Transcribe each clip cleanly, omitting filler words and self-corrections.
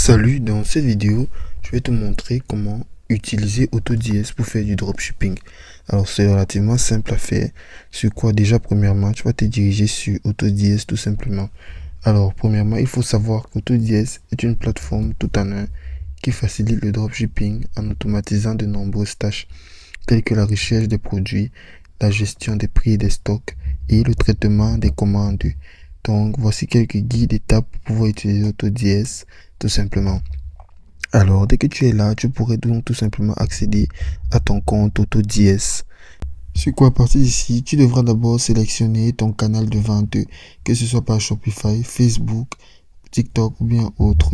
Salut, dans cette vidéo, je vais te montrer comment utiliser AutoDS pour faire du dropshipping. Alors, c'est relativement simple à faire. Sur quoi, déjà, premièrement, tu vas te diriger sur AutoDS tout simplement. Alors, premièrement, il faut savoir qu'AutoDS est une plateforme tout en un qui facilite le dropshipping en automatisant de nombreuses tâches telles que la recherche des produits, la gestion des prix et des stocks et le traitement des commandes. Donc, voici quelques guides d'étapes pour pouvoir utiliser AutoDS tout simplement. Alors, dès que tu es là, tu pourrais donc tout simplement accéder à ton compte AutoDS. Sur quoi, à partir d'ici, tu devras d'abord sélectionner ton canal de vente, que ce soit par Shopify, Facebook, TikTok ou bien autre.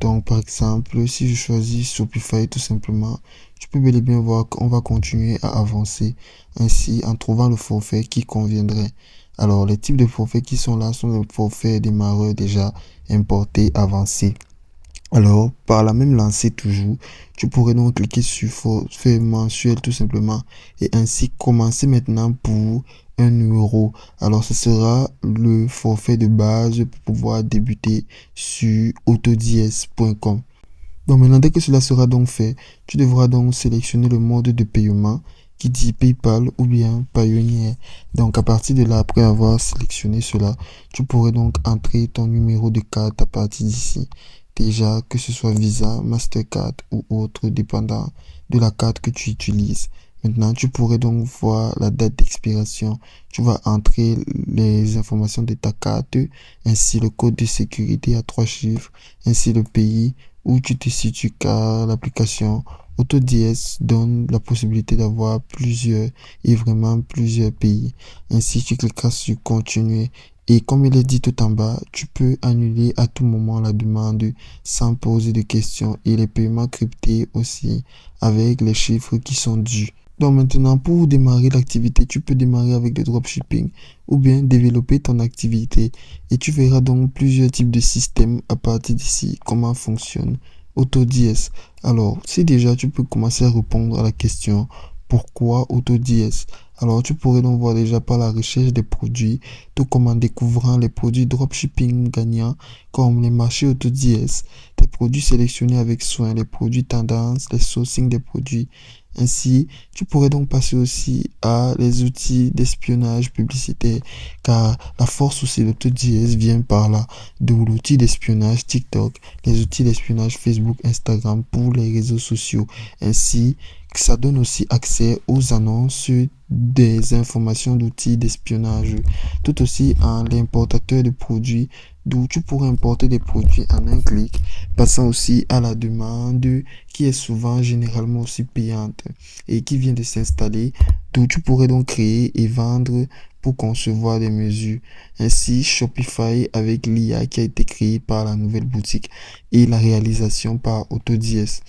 Donc, par exemple, si je choisis Shopify tout simplement, tu peux bel et bien voir qu'on va continuer à avancer ainsi en trouvant le forfait qui conviendrait. Alors, les types de forfaits qui sont là sont les forfaits démarreurs déjà importés, avancés. Alors, par la même lancée toujours, tu pourrais donc cliquer sur forfait mensuel tout simplement et ainsi commencer maintenant pour 1 euro. Alors, ce sera le forfait de base pour pouvoir débuter sur autodies.com. Donc maintenant, dès que cela sera donc fait, tu devras donc sélectionner le mode de paiement qui dit PayPal ou bien Payoneer. Donc à partir de là, après avoir sélectionné cela, tu pourrais donc entrer ton numéro de carte à partir d'ici. Déjà, que ce soit Visa, Mastercard ou autre, dépendant de la carte que tu utilises. Maintenant, tu pourrais donc voir la date d'expiration. Tu vas entrer les informations de ta carte, ainsi le code de sécurité à 3 chiffres, ainsi le pays où tu te situes, car l'application AutoDS donne la possibilité d'avoir plusieurs et vraiment plusieurs pays. Ainsi, tu cliqueras sur continuer et comme il est dit tout en bas, tu peux annuler à tout moment la demande sans poser de questions et les paiements cryptés aussi avec les chiffres qui sont dus. Donc maintenant, pour démarrer l'activité, tu peux démarrer avec le dropshipping ou bien développer ton activité. Et tu verras donc plusieurs types de systèmes à partir d'ici, comment fonctionne AutoDS. Alors, si déjà tu peux commencer à répondre à la question pourquoi AutoDS. Alors, tu pourrais donc voir déjà par la recherche des produits, tout comme en découvrant les produits dropshipping gagnants, comme les marchés AutoDS, des produits sélectionnés avec soin, les produits tendances, les sourcing des produits. Ainsi, tu pourrais donc passer aussi à les outils d'espionnage publicitaire, car la force aussi de l'AutoDS vient par là, d'où l'outil d'espionnage TikTok, les outils d'espionnage Facebook, Instagram pour les réseaux sociaux. Ainsi, ça donne aussi accès aux annonces des informations d'outils d'espionnage, tout aussi en l'importateur de produits, d'où tu pourrais importer des produits en un clic, passant aussi à la demande qui est souvent généralement aussi payante et qui vient de s'installer, d'où tu pourrais donc créer et vendre pour concevoir des mesures. Ainsi, Shopify avec l'IA qui a été créée par la nouvelle boutique et la réalisation par AutoDS,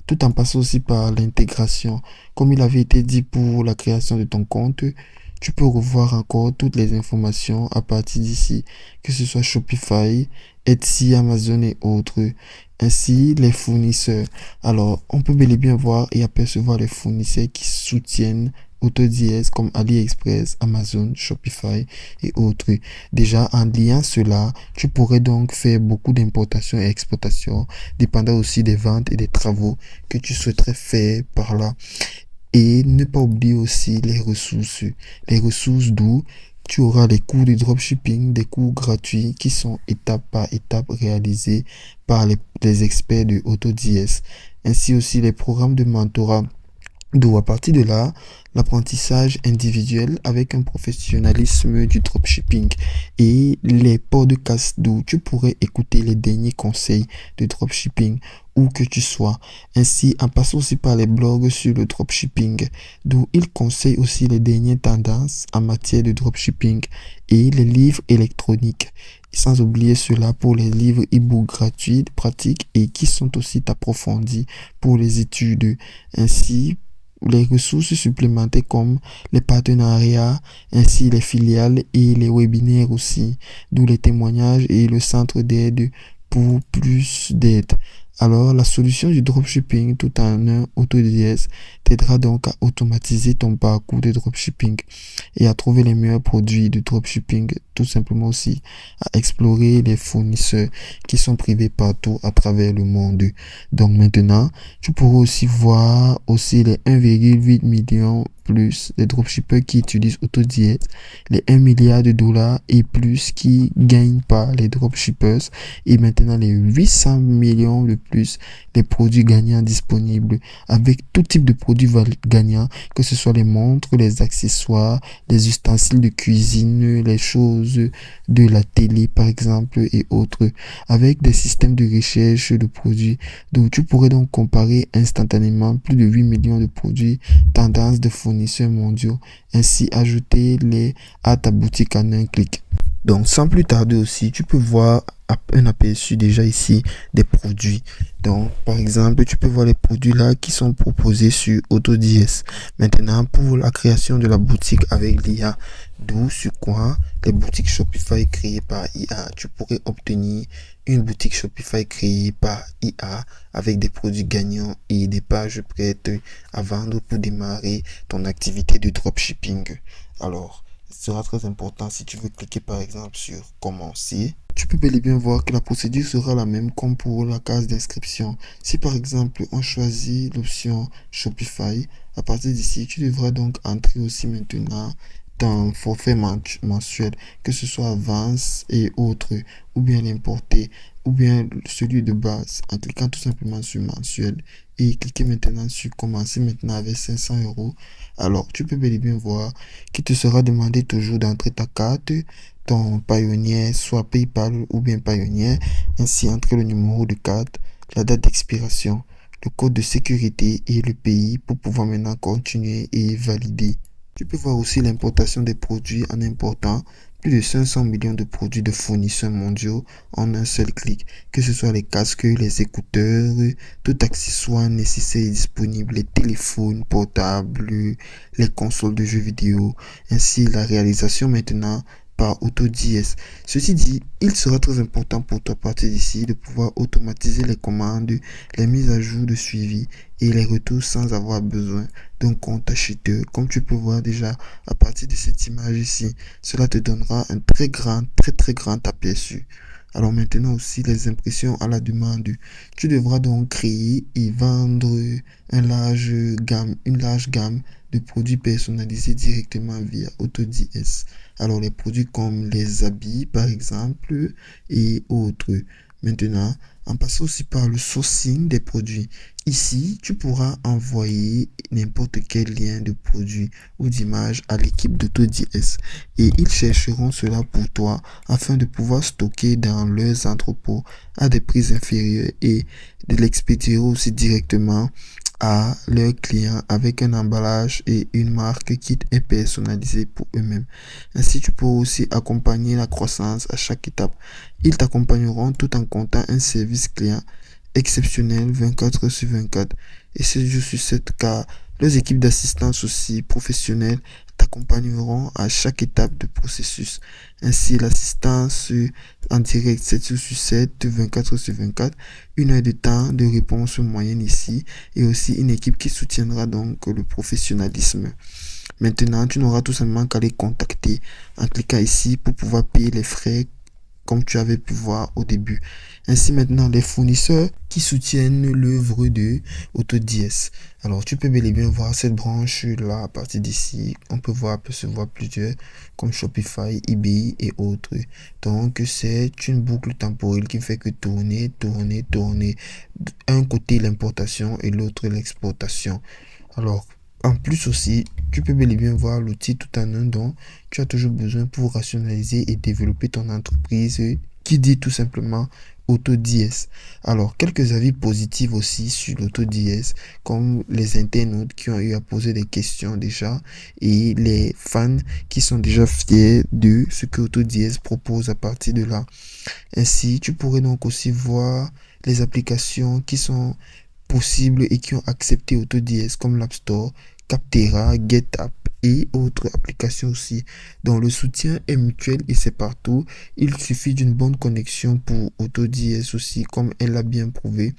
tout en passant aussi par l'intégration. Comme il avait été dit pour la création de ton compte, tu peux revoir encore toutes les informations à partir d'ici, que ce soit Shopify, Etsy, Amazon et autres. Ainsi, les fournisseurs. Alors, on peut bel et bien voir et apercevoir les fournisseurs qui soutiennent AutoDS comme AliExpress, Amazon, Shopify et autres. Déjà, en liant cela, tu pourrais donc faire beaucoup d'importations et exportations, dépendant aussi des ventes et des travaux que tu souhaiterais faire par là. Et ne pas oublier aussi les ressources. Les ressources d'où tu auras les cours de dropshipping, des cours gratuits qui sont étape par étape réalisés par les experts de AutoDS. Ainsi aussi les programmes de mentorat. D'où à partir de là, l'apprentissage individuel avec un professionnalisme du dropshipping et les podcasts d'où tu pourrais écouter les derniers conseils de dropshipping où que tu sois. Ainsi, en passant aussi par les blogs sur le dropshipping, d'où ils conseillent aussi les dernières tendances en matière de dropshipping et les livres électroniques. Sans oublier cela pour les livres e-book gratuits, pratiques et qui sont aussi approfondis pour les études. Ainsi, les ressources supplémentaires comme les partenariats, ainsi les filiales et les webinaires aussi, d'où les témoignages et le centre d'aide pour plus d'aide. Alors, la solution du dropshipping tout en un AutoDS, t'aidera donc à automatiser ton parcours de dropshipping et à trouver les meilleurs produits de dropshipping, tout simplement aussi à explorer les fournisseurs qui sont privés partout à travers le monde. Donc maintenant, tu pourras aussi voir aussi les 1,8 million plus les dropshippers qui utilisent AutoDS, les 1 milliard de dollars et plus qui gagnent par les dropshippers et maintenant les 800 millions de plus les produits gagnants disponibles avec tout type de produits gagnants, que ce soit les montres, les accessoires, les ustensiles de cuisine, les choses de la télé par exemple et autres, avec des systèmes de recherche de produits. Donc tu pourrais donc comparer instantanément plus de 8 millions de produits tendances de fournisseurs mondiaux, ainsi ajouter les à ta boutique en un clic. Donc sans plus tarder aussi, tu peux voir un aperçu déjà ici des produits. Donc par exemple, tu peux voir les produits là qui sont proposés sur AutoDS. Maintenant, pour la création de la boutique avec l'IA, d'où sur quoi les boutiques Shopify créées par IA, tu pourrais obtenir une boutique Shopify créée par IA avec des produits gagnants et des pages prêtes à vendre pour démarrer ton activité de dropshipping. Alors, ce sera très important si tu veux cliquer par exemple sur commencer. Tu peux bel et bien voir que la procédure sera la même comme pour la case d'inscription. Si par exemple on choisit l'option Shopify, à partir d'ici, tu devras donc entrer aussi maintenant ton forfait mensuel, que ce soit avance et autres, ou bien l'importer, ou bien celui de base, en cliquant tout simplement sur mensuel et cliquer maintenant sur commencer maintenant avec 500 euros. Alors, tu peux bel et bien voir qu'il te sera demandé toujours d'entrer ta carte, ton Payoneer, soit PayPal ou bien Payoneer, ainsi entrer le numéro de carte, la date d'expiration, le code de sécurité et le pays pour pouvoir maintenant continuer et valider. Tu peux voir aussi l'importation des produits en important plus de 500 millions de produits de fournisseurs mondiaux en un seul clic, que ce soit les casques, les écouteurs, tout accessoire nécessaire et disponible, les téléphones portables, les consoles de jeux vidéo, ainsi la réalisation maintenant par AutoDS. Ceci dit, il sera très important pour toi à partir d'ici de pouvoir automatiser les commandes, les mises à jour de suivi et les retours sans avoir besoin d'un compte acheteur. Comme tu peux voir déjà à partir de cette image ici, cela te donnera un très grand aperçu. Alors maintenant aussi les impressions à la demande. Tu devras donc créer et vendre une large gamme de produits personnalisés directement via AutoDS. Alors les produits comme les habits par exemple et autres. Maintenant, en passant aussi par le sourcing des produits. Ici, tu pourras envoyer n'importe quel lien de produit ou d'image à l'équipe d'AutoDS et ils chercheront cela pour toi afin de pouvoir stocker dans leurs entrepôts à des prix inférieurs et de l'expédier aussi directement à leurs clients avec un emballage et une marque qui est personnalisée pour eux-mêmes. Ainsi, tu peux aussi accompagner la croissance à chaque étape. Ils t'accompagneront tout en comptant un service client exceptionnel 24 sur 24 et 7 jours sur 7 car leurs équipes d'assistance aussi professionnelles t'accompagneront à chaque étape du processus. Ainsi, l'assistance en direct 7 jours sur 7, 24 sur 24, une heure de temps de réponse moyenne ici et aussi une équipe qui soutiendra donc le professionnalisme. Maintenant, tu n'auras tout simplement qu'à les contacter en cliquant ici pour pouvoir payer les frais comme tu avais pu voir au début. Ainsi maintenant, les fournisseurs qui soutiennent l'œuvre de AutoDS. Alors, tu peux bel et bien voir cette branche-là à partir d'ici. On peut apercevoir plusieurs comme Shopify, eBay et autres. Donc, c'est une boucle temporelle qui fait que tourner. Un côté l'importation et l'autre l'exportation. Alors, en plus aussi, tu peux bel et bien voir l'outil tout en un dont tu as toujours besoin pour rationaliser et développer ton entreprise qui dit tout simplement AutoDS. Alors, quelques avis positifs aussi sur l'AutoDS, comme les internautes qui ont eu à poser des questions déjà et les fans qui sont déjà fiers de ce que AutoDS propose à partir de là. Ainsi, tu pourrais donc aussi voir les applications qui sont possibles et qui ont accepté AutoDS comme l'App Store, Captera, GetApp et autres applications aussi. Donc le soutien est mutuel et c'est partout. Il suffit d'une bonne connexion pour AutoDS aussi, comme elle l'a bien prouvé.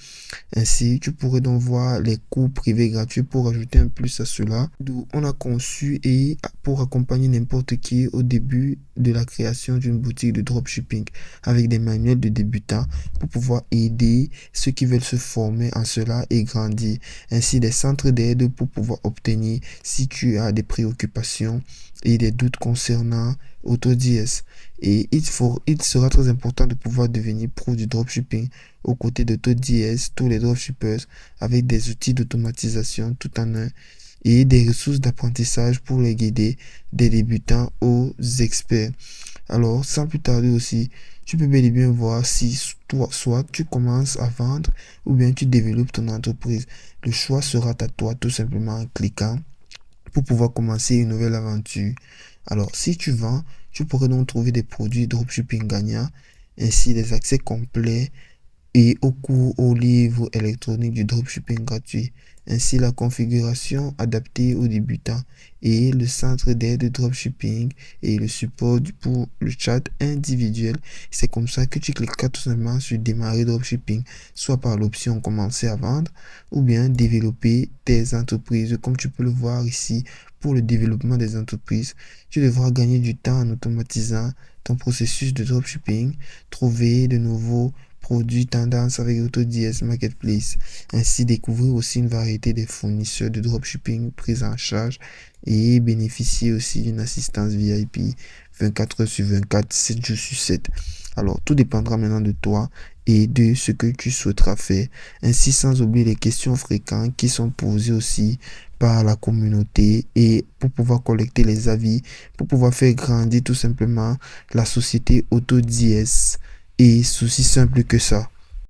Ainsi, tu pourrais donc voir les cours privés gratuits pour ajouter un plus à cela. D'où on a conçu et pour accompagner n'importe qui au début de la création d'une boutique de dropshipping avec des manuels de débutants pour pouvoir aider ceux qui veulent se former en cela et grandir. Ainsi, des centres d'aide pour pouvoir obtenir si tu as des préoccupations et des doutes concernant AutoDS. Et il sera très important de pouvoir devenir pro du dropshipping aux côtés d'AutoDS, tous les dropshippers avec des outils d'automatisation tout en un et des ressources d'apprentissage pour les guider des débutants aux experts. Alors, sans plus tarder aussi, tu peux bel et bien voir si toi, soit tu commences à vendre ou bien tu développes ton entreprise. Le choix sera à toi tout simplement en cliquant pour pouvoir commencer une nouvelle aventure. Alors, si tu vends, tu pourrais donc trouver des produits dropshipping gagnants, ainsi des accès complets et au cours au livre électronique du dropshipping gratuit. Ainsi, la configuration adaptée aux débutants et le centre d'aide de dropshipping et le support pour le chat individuel. C'est comme ça que tu cliqueras tout simplement sur démarrer dropshipping, soit par l'option commencer à vendre ou bien développer tes entreprises. Comme tu peux le voir ici, pour le développement des entreprises, tu devras gagner du temps en automatisant ton processus de dropshipping, trouver de nouveaux produits tendance avec AutoDS Marketplace. Ainsi, découvrir aussi une variété des fournisseurs de dropshipping pris en charge et bénéficier aussi d'une assistance VIP 24 heures sur 24, 7 jours sur 7. Alors, tout dépendra maintenant de toi et de ce que tu souhaiteras faire. Ainsi, sans oublier les questions fréquentes qui sont posées aussi par la communauté et pour pouvoir collecter les avis, pour pouvoir faire grandir tout simplement la société AutoDS. Et c'est aussi simple que ça.